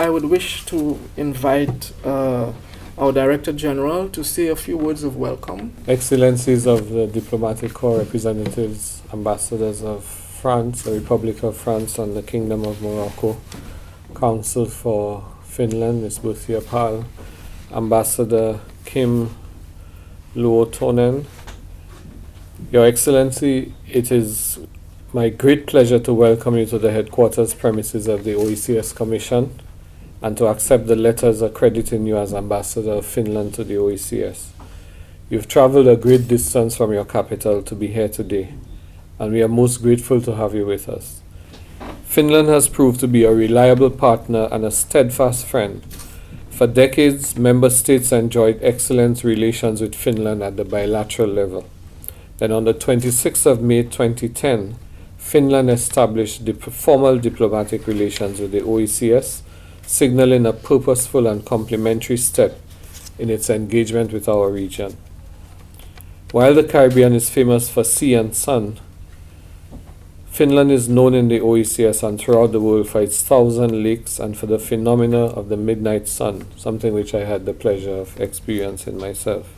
I would wish to invite our Director General to say a few words of welcome. Excellencies of the Diplomatic Corps representatives, ambassadors of France, the Republic of France, and the Kingdom of Morocco, Council for Finland, Ms. Buthia Pal, Ambassador Kim Luotonen. Your Excellency, it is my great pleasure to welcome you to the headquarters premises of the OECS Commission and to accept the letters accrediting you as Ambassador of Finland to the OECS. You've traveled a great distance from your capital to be here today, and we are most grateful to have you with us. Finland has proved to be a reliable partner and a steadfast friend. For decades, member states enjoyed excellent relations with Finland at the bilateral level. Then on the 26th of May 2010, Finland established formal diplomatic relations with the OECS, signaling a purposeful and complementary step in its engagement with our region. While the Caribbean is famous for sea and sun, Finland is known in the OECS and throughout the world for its 1,000 lakes and for the phenomena of the midnight sun, something which I had the pleasure of experiencing myself.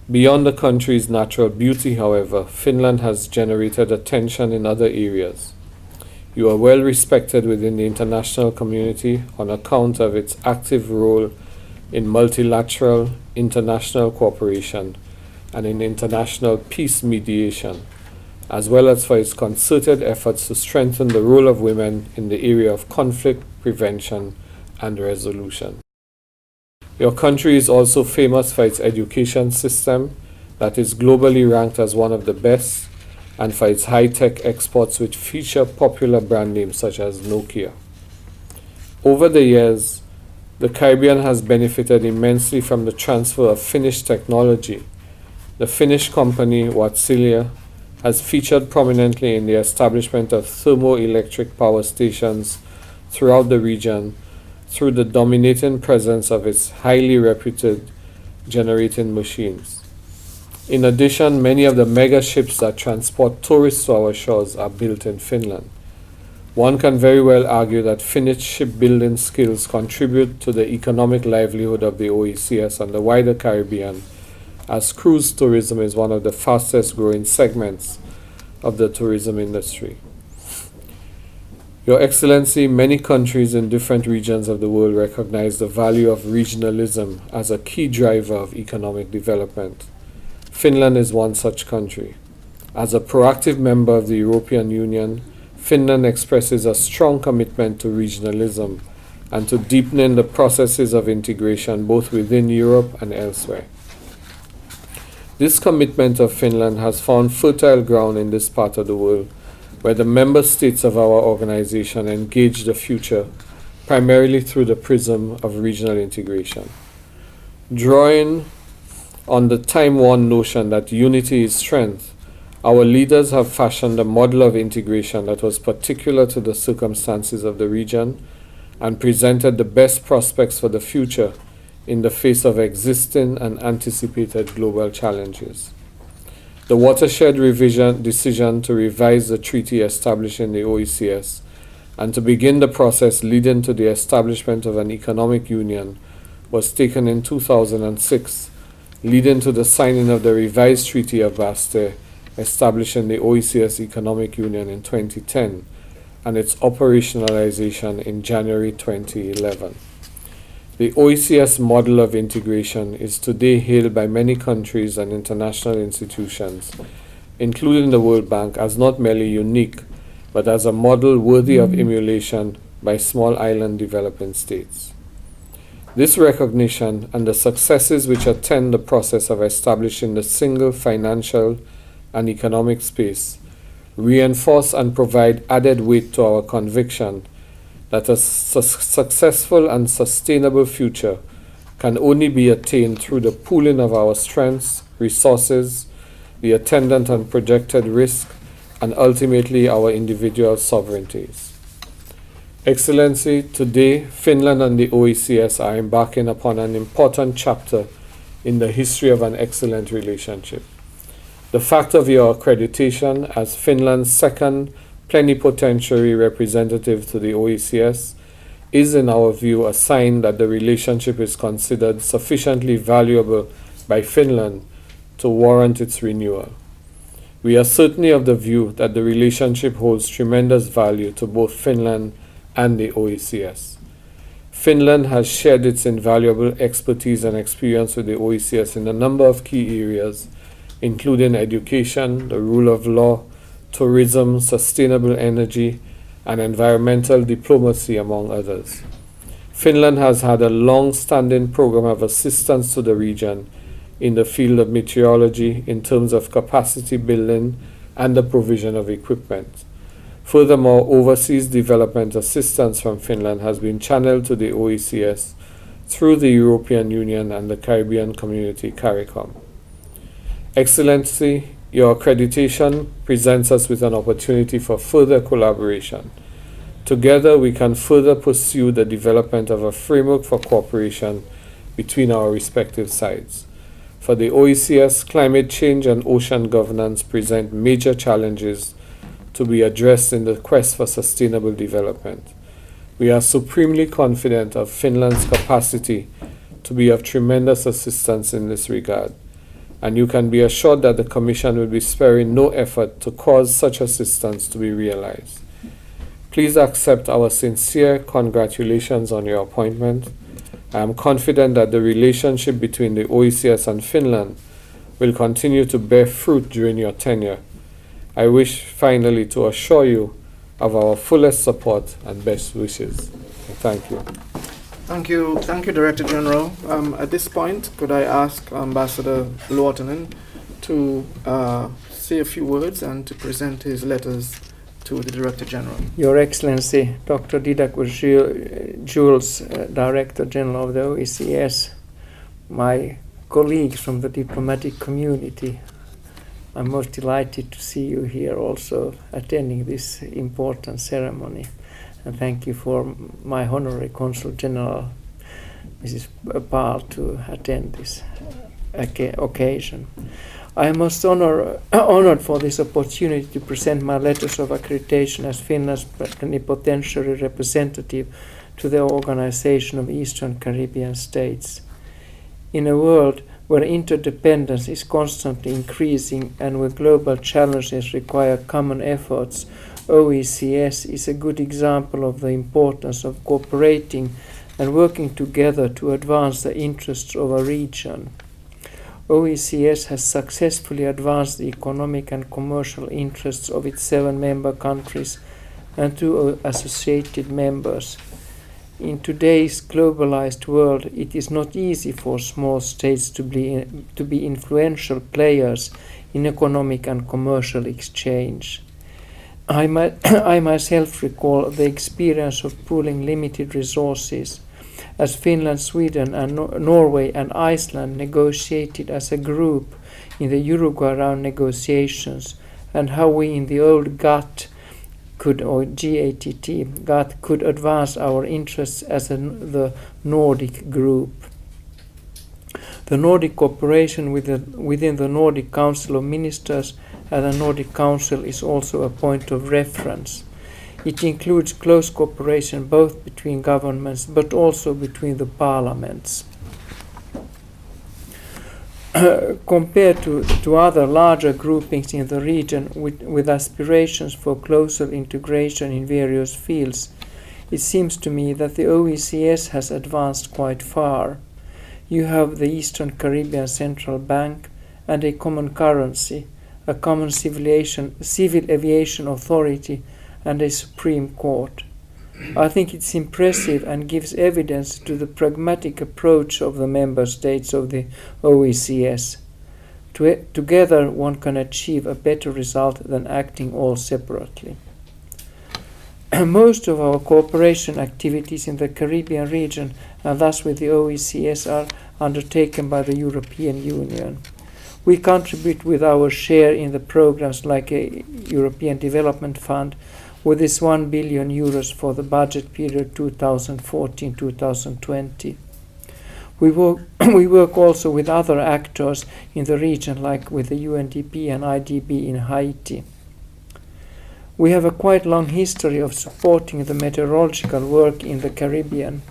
Beyond the country's natural beauty, however, Finland has generated attention in other areas. You are well respected within the international community on account of its active role in multilateral international cooperation and in international peace mediation, as well as for its concerted efforts to strengthen the role of women in the area of conflict prevention and resolution. Your country is also famous for its education system that is globally ranked as one of the best, and for its high-tech exports which feature popular brand names such as Nokia. Over the years, the Caribbean has benefited immensely from the transfer of Finnish technology. The Finnish company Wärtsilä has featured prominently in the establishment of thermoelectric power stations throughout the region through the dominating presence of its highly reputed generating machines. In addition, many of the mega ships that transport tourists to our shores are built in Finland. One can very well argue that Finnish shipbuilding skills contribute to the economic livelihood of the OECS and the wider Caribbean, as cruise tourism is one of the fastest growing segments of the tourism industry. Your Excellency, many countries in different regions of the world recognize the value of regionalism as a key driver of economic development. Finland is one such country. As a proactive member of the European Union, Finland expresses a strong commitment to regionalism and to deepening the processes of integration both within Europe and elsewhere. This commitment of Finland has found fertile ground in this part of the world, where the member states of our organization engage the future primarily through the prism of regional integration. Drawing on the time-worn notion that unity is strength, our leaders have fashioned a model of integration that was particular to the circumstances of the region and presented the best prospects for the future in the face of existing and anticipated global challenges. The watershed revision decision to revise the treaty establishing the OECS and to begin the process leading to the establishment of an economic union was taken in 2006, leading to the signing of the revised Treaty of Basel establishing the OECS Economic Union in 2010 and its operationalization in January 2011. The OECS model of integration is today hailed by many countries and international institutions, including the World Bank, as not merely unique, but as a model worthy of emulation by small island developing states. This recognition and the successes which attend the process of establishing the single financial and economic space reinforce and provide added weight to our conviction that a successful and sustainable future can only be attained through the pooling of our strengths, resources, the attendant and projected risk, and ultimately our individual sovereignties. Excellency, today Finland and the OECS are embarking upon an important chapter in the history of an excellent relationship. The fact of your accreditation as Finland's second plenipotentiary representative to the OECS is, in our view, a sign that the relationship is considered sufficiently valuable by Finland to warrant its renewal. We are certainly of the view that the relationship holds tremendous value to both Finland and the OECS. Finland has shared its invaluable expertise and experience with the OECS in a number of key areas, including education, the rule of law, tourism, sustainable energy, and environmental diplomacy, among others. Finland has had a long-standing program of assistance to the region in the field of meteorology in terms of capacity building and the provision of equipment. Furthermore, overseas development assistance from Finland has been channeled to the OECS through the European Union and the Caribbean Community CARICOM. Excellency, your accreditation presents us with an opportunity for further collaboration. Together, we can further pursue the development of a framework for cooperation between our respective sides. For the OECS, climate change and ocean governance present major challenges to be addressed in the quest for sustainable development. We are supremely confident of Finland's capacity to be of tremendous assistance in this regard, and you can be assured that the Commission will be sparing no effort to cause such assistance to be realized. Please accept our sincere congratulations on your appointment. I am confident that the relationship between the OECS and Finland will continue to bear fruit during your tenure. I wish finally to assure you of our fullest support and best wishes. Thank you. Thank you, Director General. At this point, could I ask Ambassador Luotonen to say a few words and to present his letters to the Director General? Your Excellency, Dr. Didacus Jules, Director General of the OECS, my colleagues from the diplomatic community, I'm most delighted to see you here also attending this important ceremony. And thank you for my Honorary Consul General, Mrs. Paal, to attend this occasion. I am most honored for this opportunity to present my letters of accreditation as Finland's plenipotentiary representative to the Organization of Eastern Caribbean States. In a world where interdependence is constantly increasing and where global challenges require common efforts, OECS is a good example of the importance of cooperating and working together to advance the interests of a region. OECS has successfully advanced the economic and commercial interests of its 7 member countries and 2 associated members. In today's globalized world, it is not easy for small states to be influential players in economic and commercial exchange. I myself recall the experience of pooling limited resources as Finland, Sweden, and Norway and Iceland negotiated as a group in the Uruguay round negotiations, and how we in the old GATT could advance our interests as the Nordic group. The Nordic cooperation within the Nordic Council of Ministers and the Nordic Council is also a point of reference. It includes close cooperation both between governments but also between the parliaments. Compared to other larger groupings in the region with aspirations for closer integration in various fields, it seems to me that the OECS has advanced quite far. You have the Eastern Caribbean Central Bank and a common currency, a common civil aviation authority, and a Supreme Court. I think it's impressive and gives evidence to the pragmatic approach of the member states of the OECS. Together one can achieve a better result than acting all separately. Most of our cooperation activities in the Caribbean region and thus with the OECS are undertaken by the European Union. We contribute with our share in the programs like a European Development Fund, with this 1 billion euros for the budget period 2014-2020. We work also with other actors in the region, like with the UNDP and IDB in Haiti. We have a quite long history of supporting the meteorological work in the Caribbean.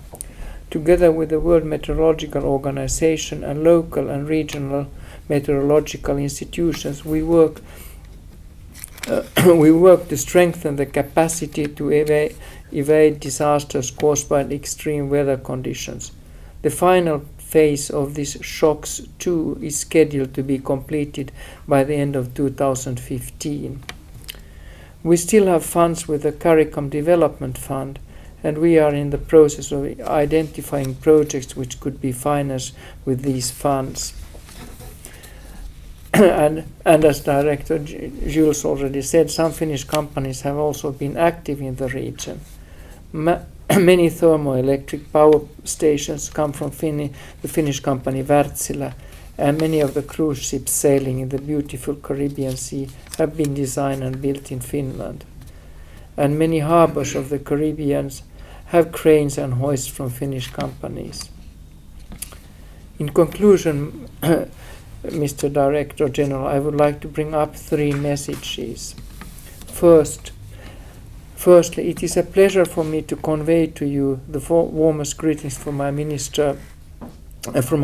Together with the World Meteorological Organization and local and regional meteorological institutions, we work to strengthen the capacity to evade disasters caused by extreme weather conditions. The final phase of this SHOCKS 2 is scheduled to be completed by the end of 2015. We still have funds with the CARICOM Development Fund, and we are in the process of identifying projects which could be financed with these funds. and as Director Jules already said, some Finnish companies have also been active in the region. Many thermoelectric power stations come from the Finnish company Wärtsilä, and many of the cruise ships sailing in the beautiful Caribbean Sea have been designed and built in Finland. And many harbors of the Caribbean have cranes and hoists from Finnish companies. In conclusion, Mr. Director General, I would like to bring up 3 messages. Firstly, it is a pleasure for me to convey to you the warmest greetings from my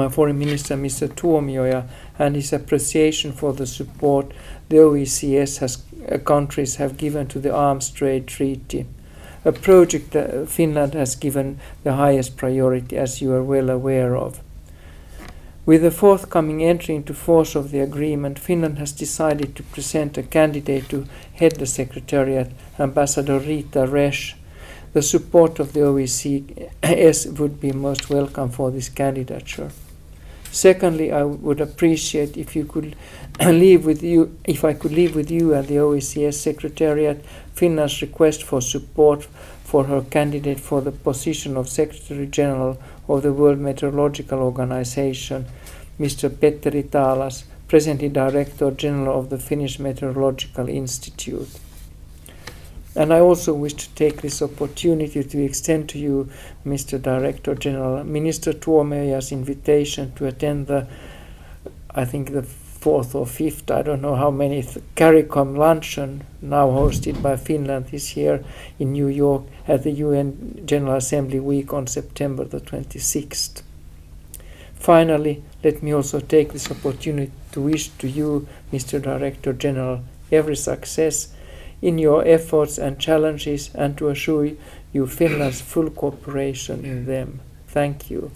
Foreign Minister, Mr. Tuomioja, and his appreciation for the support the OECS countries have given to the Arms Trade Treaty, a project that Finland has given the highest priority, as you are well aware of. With the forthcoming entry into force of the agreement, Finland has decided to present a candidate to head the Secretariat, Ambassador Rita Resch. The support of the OECS would be most welcome for this candidature. Secondly, I would appreciate if I could leave with you and the OECS Secretariat Finland's request for support for her candidate for the position of Secretary General of the World Meteorological Organization, Mr. Petteri Taalas, presently Director General of the Finnish Meteorological Institute. And I also wish to take this opportunity to extend to you, Mr. Director General, Minister Tuomioja's invitation to attend the 4th or 5th, I don't know how many, CARICOM luncheon, now hosted by Finland this year in New York at the UN General Assembly week on September the 26th. Finally, let me also take this opportunity to wish to you, Mr. Director General, every success in your efforts and challenges, and to assure you Finland's full cooperation in them. Thank you.